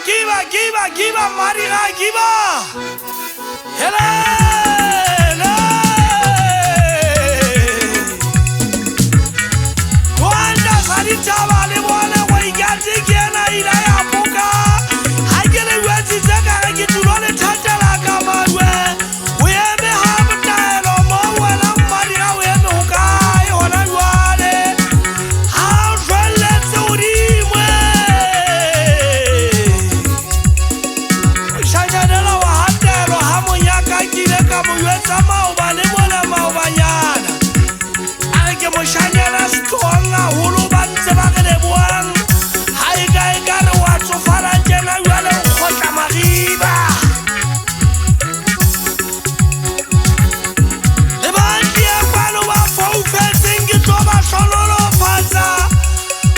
Kiba, Mariga, Kiba. Hele. Wanda sari chaba le bwana wa igati kiana ila ya puka. Hagele wezi zaka hagitulone tatala kamarwe. Weme hamta elo mo wana Mariga weme hukai wana wale. Hawele turimwe. Shanyadela wa hatelo hamo nyaka kile kamo yueta maubane mwana maubanyana. Ake mo shanyana stonga hulu bante bagene buang. Haiga igara watu farajena yuale ukhota mariba. Lebanti ya kwano wa foufetingi toba shololo fasa.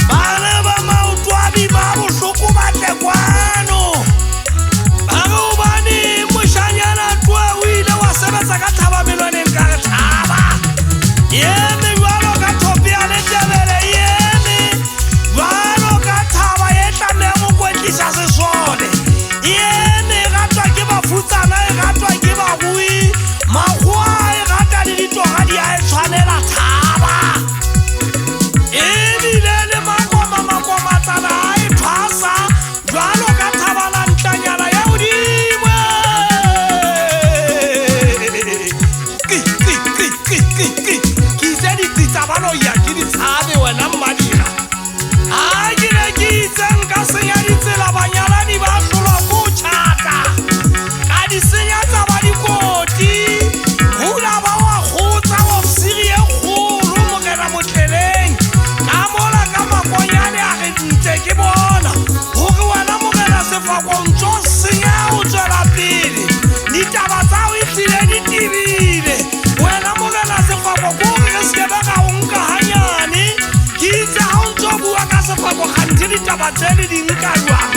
Bane ba mautwabi babu shuku bate kwano. Barubani mushanyana tuwe wile wasebeza kataba miloni nkare taba. Yemi walo katopia letebele yemi. Walo kataba yeta nemu kwendisa sesone. Yemi gatwa kiba futana gatwa kiba hui. Mahua gata nilito hadi ya eswanela taba. Yemi lele makoma tana haipasa. Walo kataba na ntanyana ya udimwe. Kizeni titabano ya kini tabe wena madira. Agile kizen kasenya la banyala ni basuro kuchata. Kadi senya tabali koti. Hula bawa khutsa wa sirie khulu mogena motleleng. Kamola kama konyane a re ntse ke bona. Hore wena mogena sefako ntso senya o tswela pele. Ditaba tsa o itlile di tibile. Wena mogena sefako ko re se ba ga unka hanyane. Ke itse ha o ntso bua ka sefako kganthe ditaba tsele di nka jwang.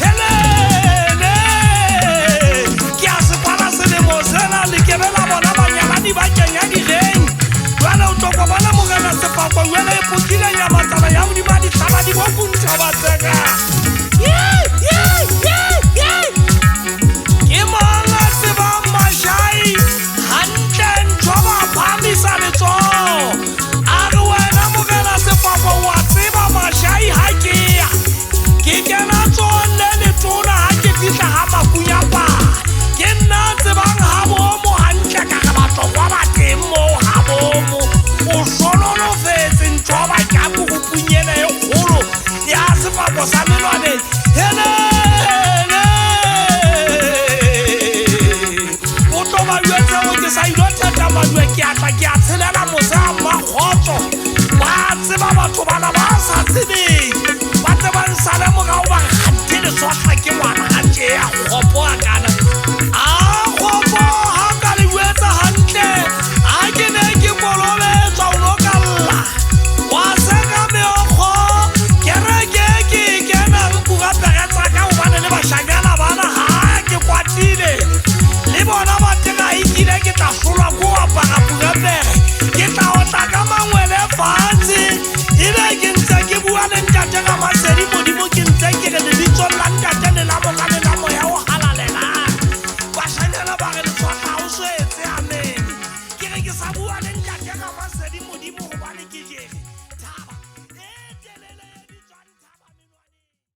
Helele ke a se kwala selemo sena le kebela bona banyalani ba kenya direng. Wena o toko bona mogena sefako wena e pokile nyamatsana ya modimo a ditlhaba di bokuntha ba tseka. Ke mang a tsebang mashai hantle ntho ba phamisa letsoho. A re wena mogena sefako wa tseba mashai ha ke ya. Ke kena tsone letona ha ke fihla ha makunya pa. Ke nna tsebang ha bomo hantle ka re batho kwa ba teng mo ha bomo. O sololofetse ntho ba ka buhupunyene e kgolo ya sefako sa melwane. Helele o toba yuetse o ke sa ilo theta madue ke atla ke a tshelela mose a makgotso. Ba tseba batho bana ba sa tsebeng. Ba tsebang sale morao ba kgante leswakga ke ngwana ga tšea kgopo a ka